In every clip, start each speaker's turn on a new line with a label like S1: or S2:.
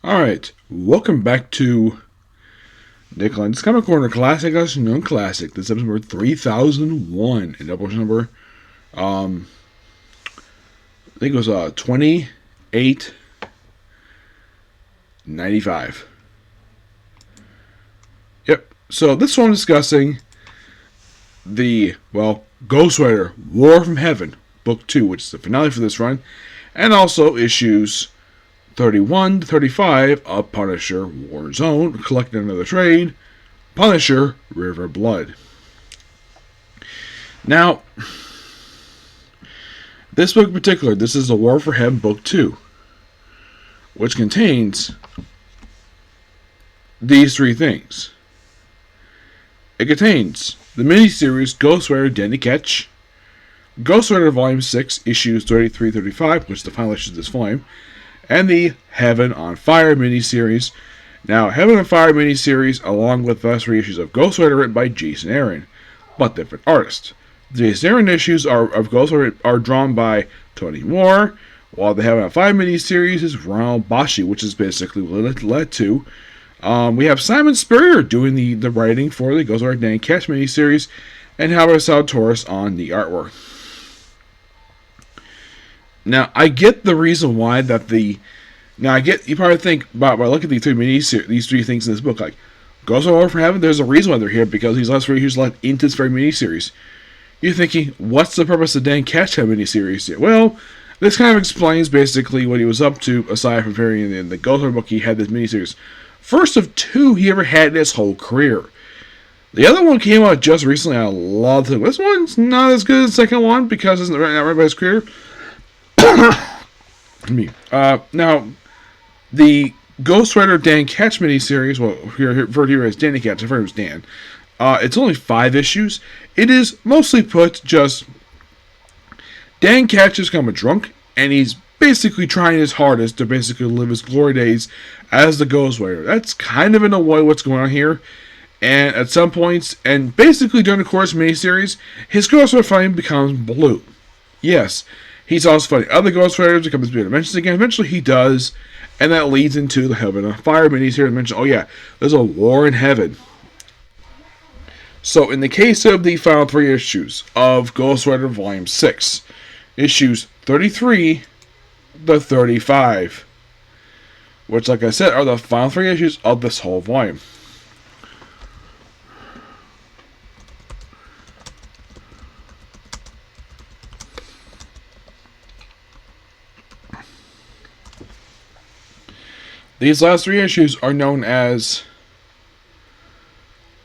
S1: Alright, welcome back to Nick Lenz Comic Corner Classic Unknown Classic. This is episode number 3001 and double number I think it was 2895. Yep. So this one I'm discussing the Ghost Rider War from Heaven, Book 2, which is the finale for this run, and also issues 31 to 35 of Punisher War Zone, Collected Another Trade, Punisher River Blood. Now, this book in particular, this is the War for Heaven Book 2, which contains these three things. It contains the miniseries Ghost Rider Danny Ketch, Ghost Rider Volume 6, issues 33-35, which is the final issue of this volume, and the Heaven on Fire miniseries. Now, Heaven on Fire miniseries, along with the last three issues of Ghost Rider written by Jason Aaron, but different artists. The Jason Aaron issues of Ghost Rider are drawn by Tony Moore, while the Heaven on Fire miniseries is Ronald Bashi, which is basically what it led to. We have Simon Spurrier doing the writing for the Ghost Rider Danny Ketch miniseries, and Albert Salvatores on the artwork. Now, I get the reason why that you probably think, by looking at these three things in this book, like, Ghost Rider War from Heaven, there's a reason why they're here, because these last three issues led into this very miniseries. You're thinking, what's the purpose of Dan Ketch miniseries here? Well, this kind of explains basically what he was up to, aside from appearing in the Ghost Rider book. He had this miniseries. First of two he ever had in his whole career. The other one came out just recently. I love it. This one's not as good as the second one, because it's not right by his career. Now, the Ghost Rider Dan Ketch miniseries, referred here as Danny Ketch, I heard it was Dan. It's only 5 issues. It is mostly put just Dan Ketch has become a drunk, and he's basically trying his hardest to basically live his glory days as the Ghost Rider. That's kind of in a way what's going on here. And at some points, and basically during the course of the miniseries, his Ghost Rider flame becomes blue. Yes. He's also fighting other Ghost Riders to come to Spirit Dimensions again. Eventually he does, and that leads into the Heaven on Fire minis here to mention, oh yeah, there's a war in heaven. So in the case of the final 3 issues of Ghost Rider Volume 6, issues 33 to 35, which, like I said, are the final 3 issues of this whole volume. These last 3 issues are known as,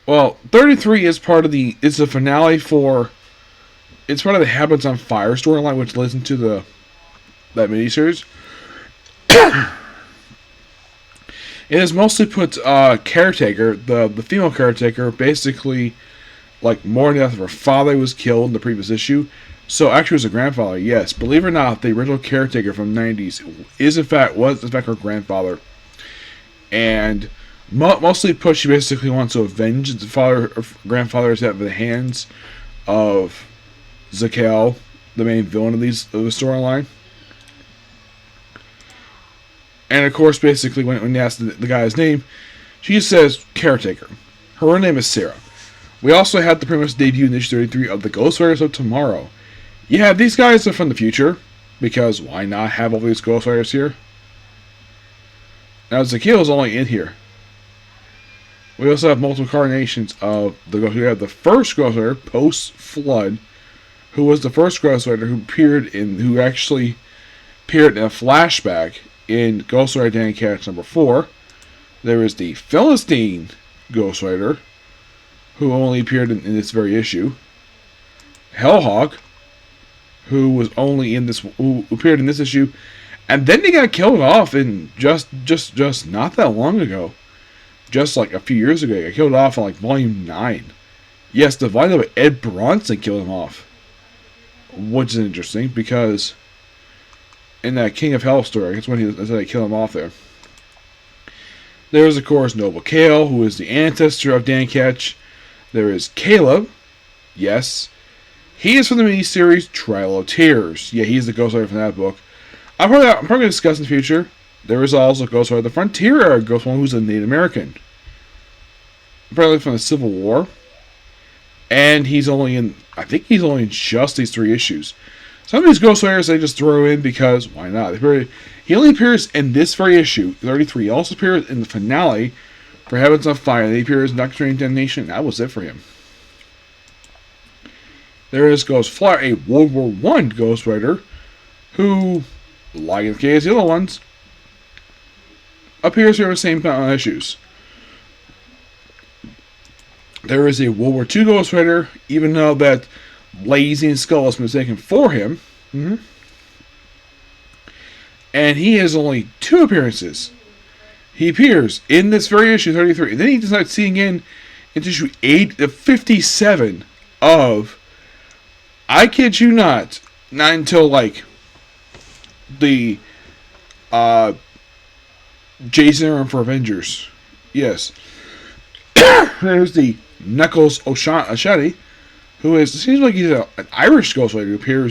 S1: 33 is part of the finale for, it's part of the Heavens on Fire storyline, which leads into that miniseries. It is mostly put Caretaker, the female Caretaker, basically, like, mourning death of her father who was killed in the previous issue. So actually it was a grandfather, yes. Believe it or not, the original Caretaker from the 90s was in fact her grandfather. And mostly put, she basically wants to avenge the grandfather's death at the hands of Zakel, the main villain of the storyline. And of course, basically, when you ask the guy's name, she just says Caretaker. Her real name is Sarah. We also had the previous debut in issue 33 of the Ghost Riders of Tomorrow. Yeah, these guys are from the future, because why not have all these Ghost Riders here? Now, Zakiel is only in here. We also have multiple incarnations of the Ghost Rider. We have the first Ghost Rider, post-Flood, who was the first Ghost Rider who actually appeared in a flashback in Ghost Rider Danny Ketch number 4. There is the Philistine Ghost Rider, who only appeared in this very issue. Hellhawk, who appeared in this issue. And then he got killed off in just not that long ago. Just like a few years ago. He got killed off in like Volume 9. Yes, the volume of Ed Bronson killed him off. Which is interesting, because in that King of Hell story, that's when they killed him off there. There is, of course, Noble Kale, who is the ancestor of Dan Ketch. There is Caleb. Yes. He is from the miniseries Trail of Tears. Yeah, he's the Ghost Rider from that book. I'm probably going to discuss in the future There is also Ghost Rider the Frontier era Ghost Rider, who's a Native American, apparently from the Civil War, and I think he's only in just these 3 issues. Some of these Ghost Riders they just throw in because why not? He only appears in this very issue, 33. He also appears in the finale for Heavens on Fire. He appears in Doctor Strange Damnation. That was it for him. There is Ghost Flyer, a World War I Ghost Rider, who, like in the case of the other ones, appears here with the same kind of issues. There is a World War II Ghost Rider, even though that Lazy and Skull is mistaken for him. And he has only 2 appearances. He appears in this very issue 33. And then he decides seeing in issue 57 of, I kid you not until like the Jason Aaron for Avengers. Yes. There's the Knuckles O'Shadi, who seems like he's an Irish Ghost Rider who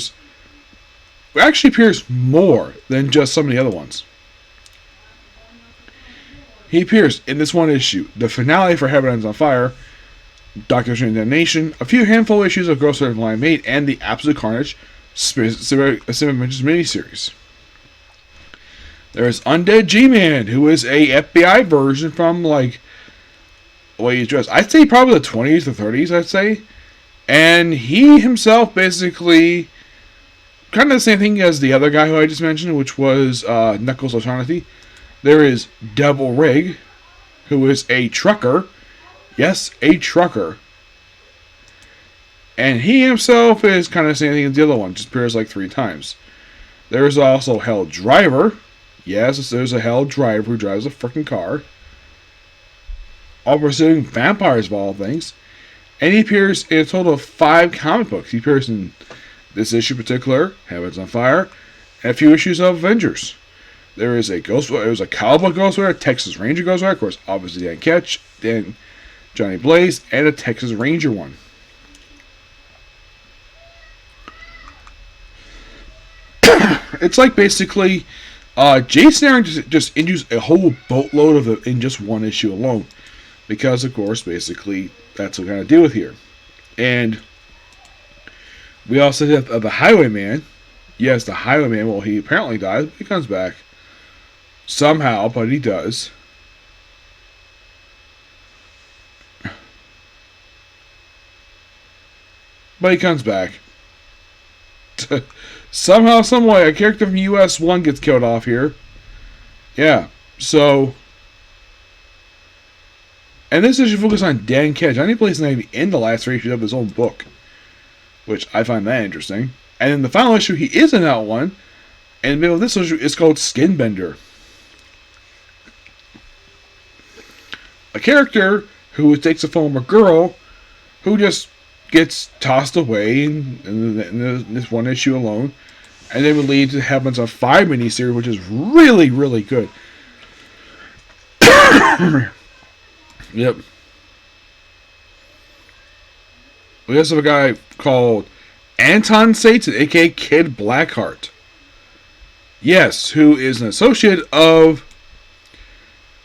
S1: actually appears more than just some of the other ones. He appears in this one issue, the finale for Heavens on Fire, Doctor Strange Damnation, a few handful of issues of Ghost Rider Line Mate, and the Absolute Carnage Cinematic Adventures miniseries. There's Undead G-Man, who is a FBI version from like the way he's dressed. I'd say probably the 20s or 30s, I'd say. And he himself basically kind of the same thing as the other guy who I just mentioned, which was Knuckles O'Shaughnessy. There is Devil Rig, who is a trucker. Yes, a trucker. And he himself is kind of the same thing as the other one, just appears like 3 times. There's also Hell Driver. Yes, there's a Hell Driver who drives a freaking car. All pursuing vampires of all things. And he appears in a total of 5 comic books. He appears in this issue in particular, Heavens on Fire, and a few issues of Avengers. There is a Cowboy Ghost Rider, a Texas Ranger Ghost Rider, of course, obviously Dan Ketch, then Johnny Blaze, and a Texas Ranger one. It's like basically Jason Aaron just introduced a whole boatload of it in just one issue alone. Because, of course, basically, that's what we're going to deal with here. And we also have the Highwayman. Yes, the Highwayman, well, he apparently dies, but he comes back. Somehow, but he does. But he comes back. Somehow, someway, a character from US 1 gets killed off here. Yeah, so... And this issue focuses on Dan Ketch. Johnny Blaze is not in the last 3 issues of his own book, which I find that interesting. And in the final issue, he is in that one. And in the middle of this issue, it's called Skinbender. A character who takes a former girl who just gets tossed away in this one issue alone. And then would lead to Heavens on Fire miniseries, which is really, really good. Yep. We also have a guy called Anton Satan, aka Kid Blackheart. Yes, who is an associate of...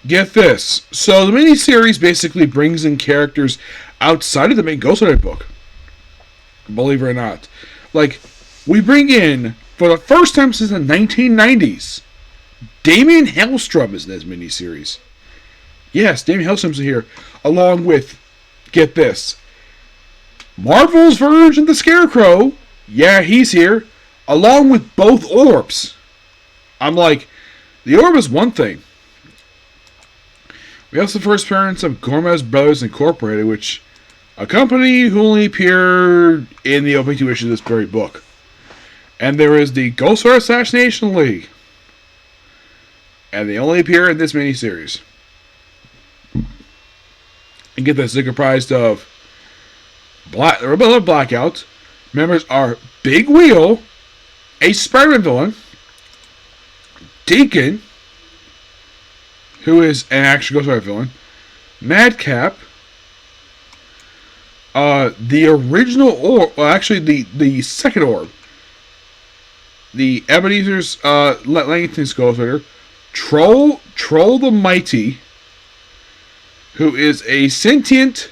S1: Get this. So the miniseries basically brings in characters outside of the main Ghost Rider book. Believe it or not. Like, we bring in, for the first time since the 1990s, Damien Hellstrom is in this miniseries. Yes, Damien Hellstrom's here, along with, get this, Marvel's version of the Scarecrow. Yeah, he's here, along with both orbs. I'm like, the orb is one thing. We also have the first appearance of Gomez Brothers Incorporated, which a company who only appeared in the opening 2 issues of this very book. And there is the Ghost Rider Assassination League. And they only appear in this miniseries. And get this, they're comprised of Blackout. Members are Big Wheel, a Spider-Man villain, Deacon, who is an actual Ghost Rider villain, Madcap, the original orb, well, actually the second orb, the Ebenezer's Langton's Ghost Rider, Troll the Mighty, who is a sentient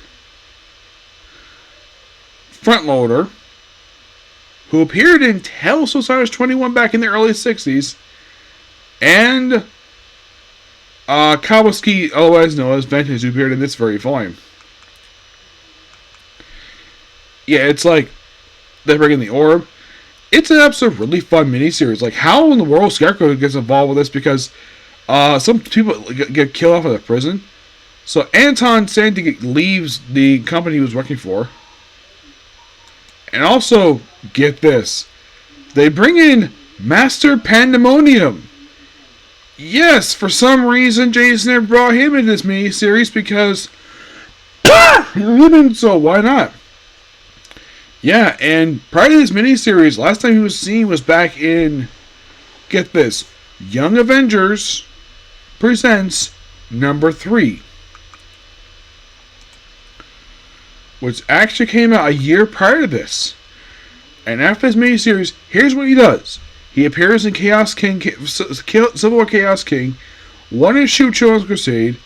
S1: front loader who appeared in Tales of Osiris 21 back in the early 60s, and Kawasaki, otherwise known as Vengeance, who appeared in this very volume. Yeah, it's like they bring in the orb. It's an absolute really fun miniseries. Like, how in the world Scarecrow gets involved with this, because some people get killed off of the prison. So Anton Sandy leaves the company he was working for. And also, get this, they bring in Master Pandemonium. Yes, for some reason Jason never brought him in this miniseries because so why not? Yeah, and prior to this miniseries, last time he was seen was back in, get this, Young Avengers Presents number 3. Which actually came out a year prior to this. And after this miniseries, here's what he does. He appears in Chaos King, Civil War Chaos King, one issue Children's Crusade.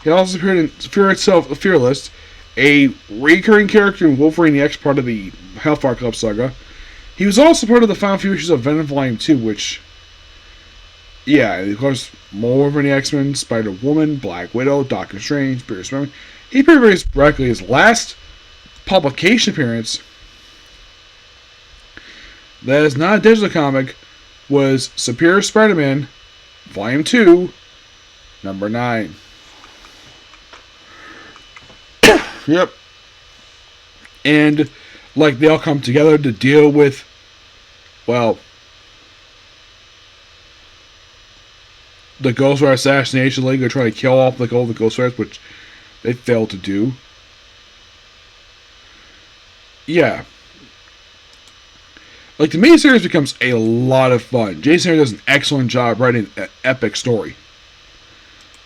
S1: He also appeared in Fear Itself, Fearless, a recurring character in Wolverine the X, part of the Hellfire Club saga. He was also part of the final few issues of Venom Volume 2, which, yeah, of course, more Wolverine the X-Men, Spider-Woman, Black Widow, Doctor Strange, Spirit Spider-Man. He appeared very sporadically. His last publication appearance that is not a digital comic was Superior Spider-Man, Volume 2, number 9. Yep. And, like, they all come together to deal with, well, the Ghost Rider Assassination League. They're trying to kill off all the Ghost Riders, which they failed to do. Yeah. Like, the miniseries becomes a lot of fun. Jason Aaron does an excellent job writing an epic story.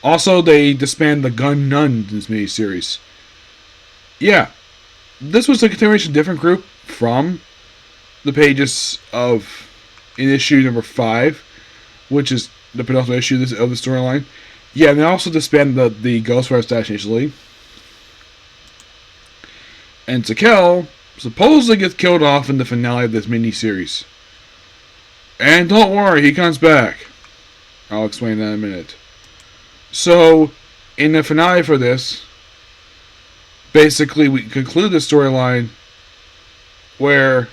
S1: Also, they disband the Gun Nun in this miniseries. Yeah. This was a continuation of a different group from the pages of in issue number 5, which is the penultimate issue of the storyline. Yeah, and they also disbanded the Ghost Rider Assassination League. And Zakel supposedly gets killed off in the finale of this miniseries. And don't worry, he comes back. I'll explain that in a minute. So, in the finale for this, basically we conclude the storyline where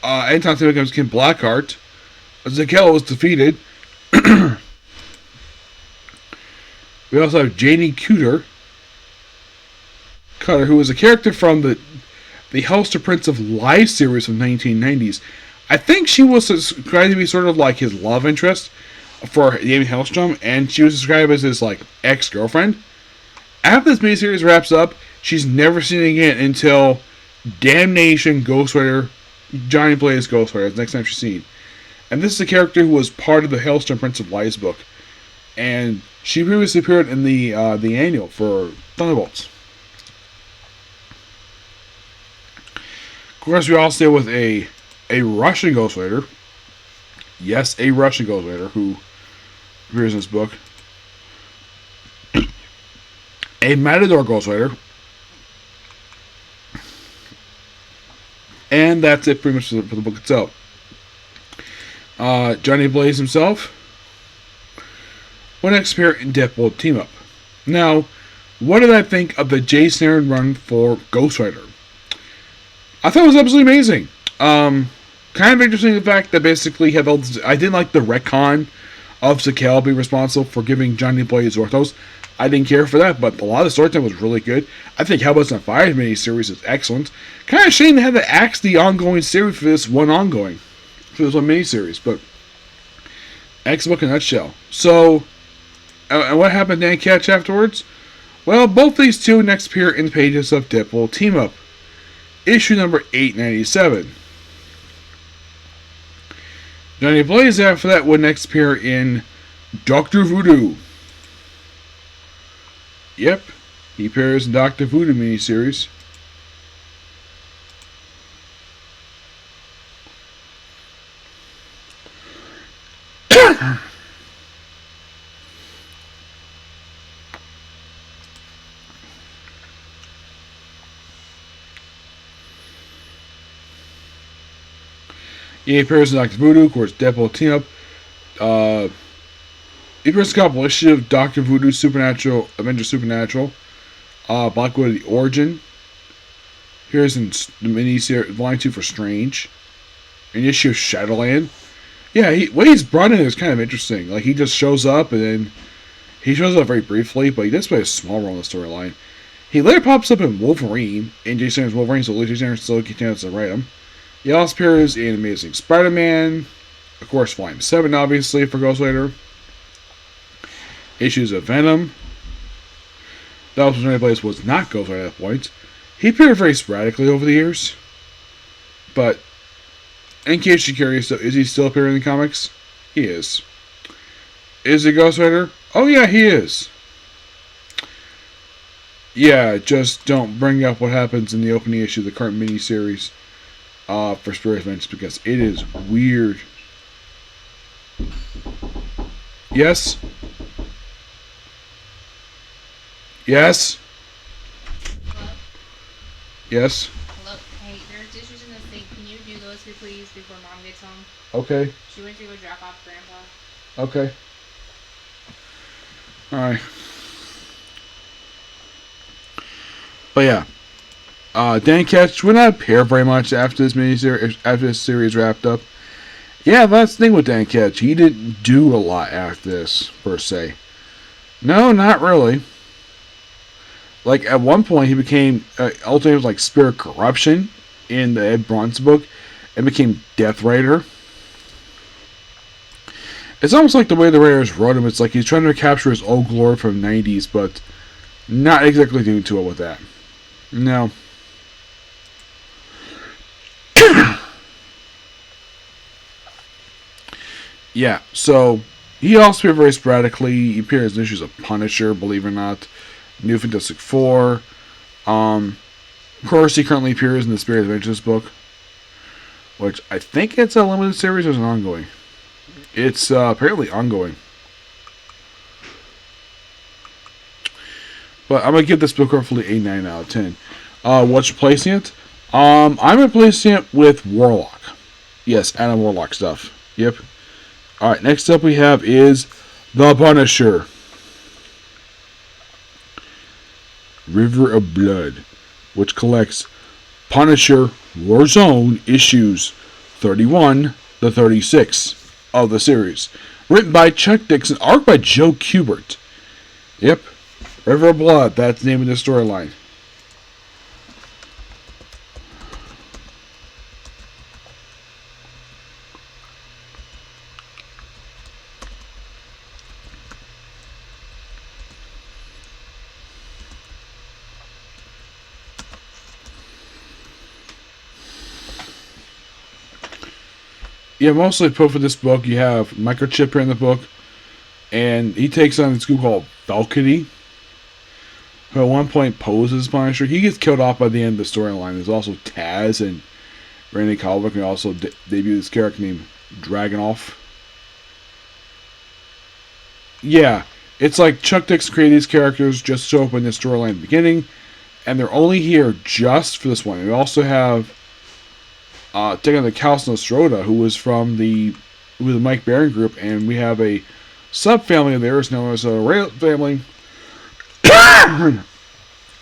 S1: Anton becomes King Blackheart. Zakel was defeated. We also have Janie Cutter, who was a character from the Hellster Prince of Lies series from the 1990s. I think she was described to be sort of like his love interest for David Hellstrom, and she was described as his like ex-girlfriend. After this miniseries wraps up, she's never seen again until Damnation Ghost Rider, Johnny Blaze Ghost Rider, the next time she's seen. And this is a character who was part of the Hellstrom Prince of Lies book. And she previously appeared in the annual for Thunderbolts. Of course, we also deal with a Russian Ghost Rider. Yes, a Russian Ghost Rider who appears in this book. A Matador Ghost Rider. And that's it pretty much for the book itself. Johnny Blaze himself would next appear in Deadpool Team Up. Now, what did I think of the Jason Aaron run for Ghost Rider? I thought it was absolutely amazing. Kind of interesting the fact that basically had all this, I didn't like the retcon of Zakel being responsible for giving Johnny Blaze Orthos. I didn't care for that, but a lot of the storytelling was really good. I think Hellbound's on Fire miniseries is excellent. Kind of shame they had to axe the ongoing series for this one miniseries, but excellent in a nutshell. So, and what happened to Dan Ketch afterwards? Well, both these two next appear in the pages of Deadpool Team Up, issue number 897. Johnny Blaze after that would next appear in Dr. Voodoo. Yep, he appears in Dr. Voodoo miniseries. He appears in Doctor Voodoo, of course, Deadpool team up. He appears in a couple issues of Doctor Voodoo, Supernatural, Avengers Supernatural, Black Widow, The Origin. Here's in the miniseries, Volume 2 for Strange. An issue of Shadowland. Yeah, what he's brought in is kind of interesting. Like, he just shows up, and then he shows up very briefly, but he does play a small role in the storyline. He later pops up in Wolverine, in Jason Aaron's Wolverine, so Jason Aaron still continues to write him. He also appears in Amazing Spider-Man, of course, Volume 7, obviously, for Ghost Rider. Issues of Venom. That was when Place was not Ghost Rider at that point. He appeared very sporadically over the years. But, in case you're curious, though, is he still appearing in the comics? He is. Is he Ghost Rider? Oh yeah, he is. Yeah, just don't bring up what happens in the opening issue of the current miniseries for Spirit Adventures, because it is weird. Yes? Yes?
S2: Hello?
S1: Yes?
S2: Hello? Hey, there's dishes in the sink. Can you do those, please, before Mom gets home?
S1: Okay.
S2: She went to go drop off Grandpa.
S1: Okay. Alright. But yeah. Dan Ketch would not appear very much after this miniseries, after this series wrapped up. Yeah, that's the thing with Dan Ketch. He didn't do a lot after this, per se. No, not really. Like, at one point, he became, ultimately, like, Spirit Corruption in the Ed Bronson book, and became Death Rider. It's almost like the way the writers wrote him. It's like he's trying to capture his old glory from the 90s, but not exactly doing too well with that. No. Yeah, so he also appeared very sporadically. He appears in issues of Punisher, believe it or not. New Fantastic Four. Of course, he currently appears in the Spirit Adventures book, which I think it's a limited series or is an ongoing. It's apparently ongoing. But I'm going to give this book roughly a 9 out of 10. What's replacing it? I'm replacing it with Warlock. Yes, Adam Warlock stuff. Yep. Alright, next up we have is The Punisher. River of Blood, which collects Punisher Warzone issues 31 to 36 of the series. Written by Chuck Dixon, art by Joe Kubert. Yep. River of Blood, that's the name of the storyline. Yeah, mostly put for this book, you have Microchip here in the book, and he takes on this group called Valkyrie, who at one point poses Punisher. He gets killed off by the end of the storyline. There's also Taz and Randy Kalvik, and also debut this character named Dragunov. Yeah, it's like Chuck Dixon created these characters just to show up in this storyline at the beginning, and they're only here just for this one. We also have taking on the Caos Nostroda, who was from the Mike Baron group, and we have a subfamily of theirs known as a Rail family. And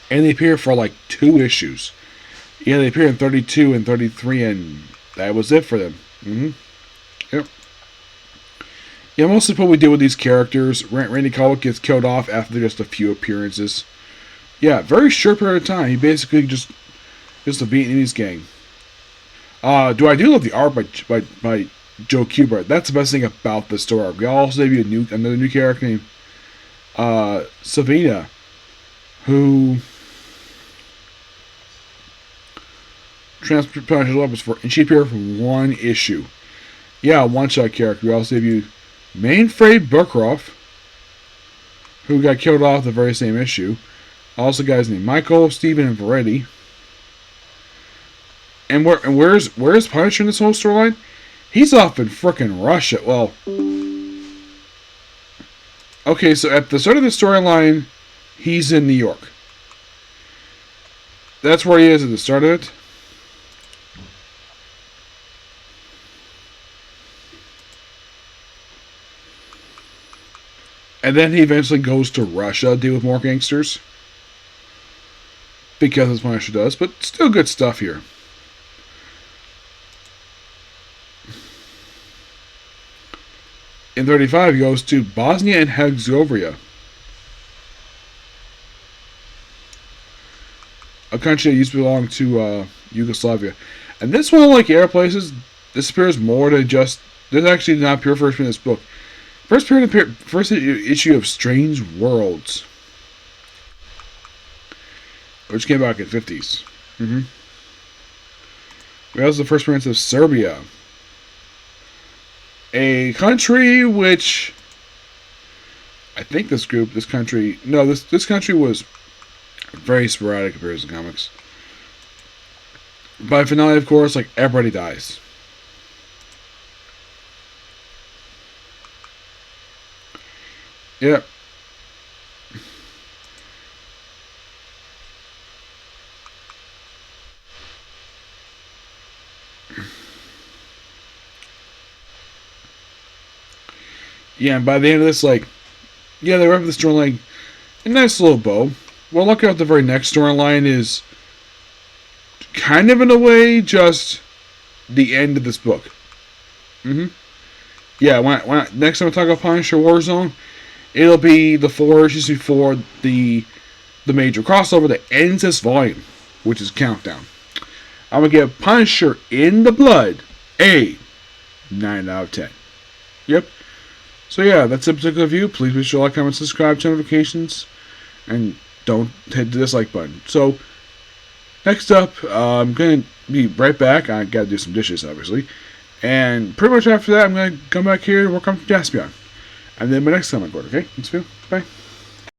S1: they appear for like 2 issues. Yeah, they appear in 32 and 33, and that was it for them. Yep. Yeah, most of what we did with these characters, Randy Kalvik gets killed off after just a few appearances. Yeah, very short period of time. He basically just a Vietnamese gang. Do I do love the art by Joe Kubert? That's the best thing about the story. We also debut another new character named Savina, who transported Punisher's weapons for, and she appeared from 1 issue. Yeah, one-shot character. We also debut Mainframe Buckroff, who got killed off the very same issue. Also, guys named Michael, Steven, and Varetti. And where's Punisher in this whole storyline? He's off in frickin' Russia. Well, okay, so at the start of the storyline, he's in New York. That's where he is at the start of it. And then he eventually goes to Russia to deal with more gangsters. Because that's what Punisher does, but still good stuff here. In 35, he goes to Bosnia and Herzegovina, a country that used to belong to Yugoslavia. And this one, like Air Places, this appears more to just... This is actually not pure first in this book. First issue of Strange Worlds, which came back in the 50s. We also the first appearance of Serbia, a country which I think this country was very sporadic appears in comics. By finale, of course, like everybody dies. Yep. Yeah, and by the end of this, like, yeah, they wrap up the storyline a nice little bow. Well, look at the very next storyline is kind of in a way just the end of this book. Yeah, when next time I talk about Punisher Warzone, it'll be the 4 issues before the major crossover that ends this volume, which is Countdown. I'm gonna give Punisher in the Blood a 9 out of 10. Yep. So yeah, that's a particular review. Please be sure to like, comment, subscribe, turn notifications, and don't hit the dislike button. So next up, I'm gonna be right back. I gotta do some dishes, obviously, and pretty much after that, I'm gonna come back here and work on Jaspion, and then my next time I go. Okay, thanks, Phil. Bye.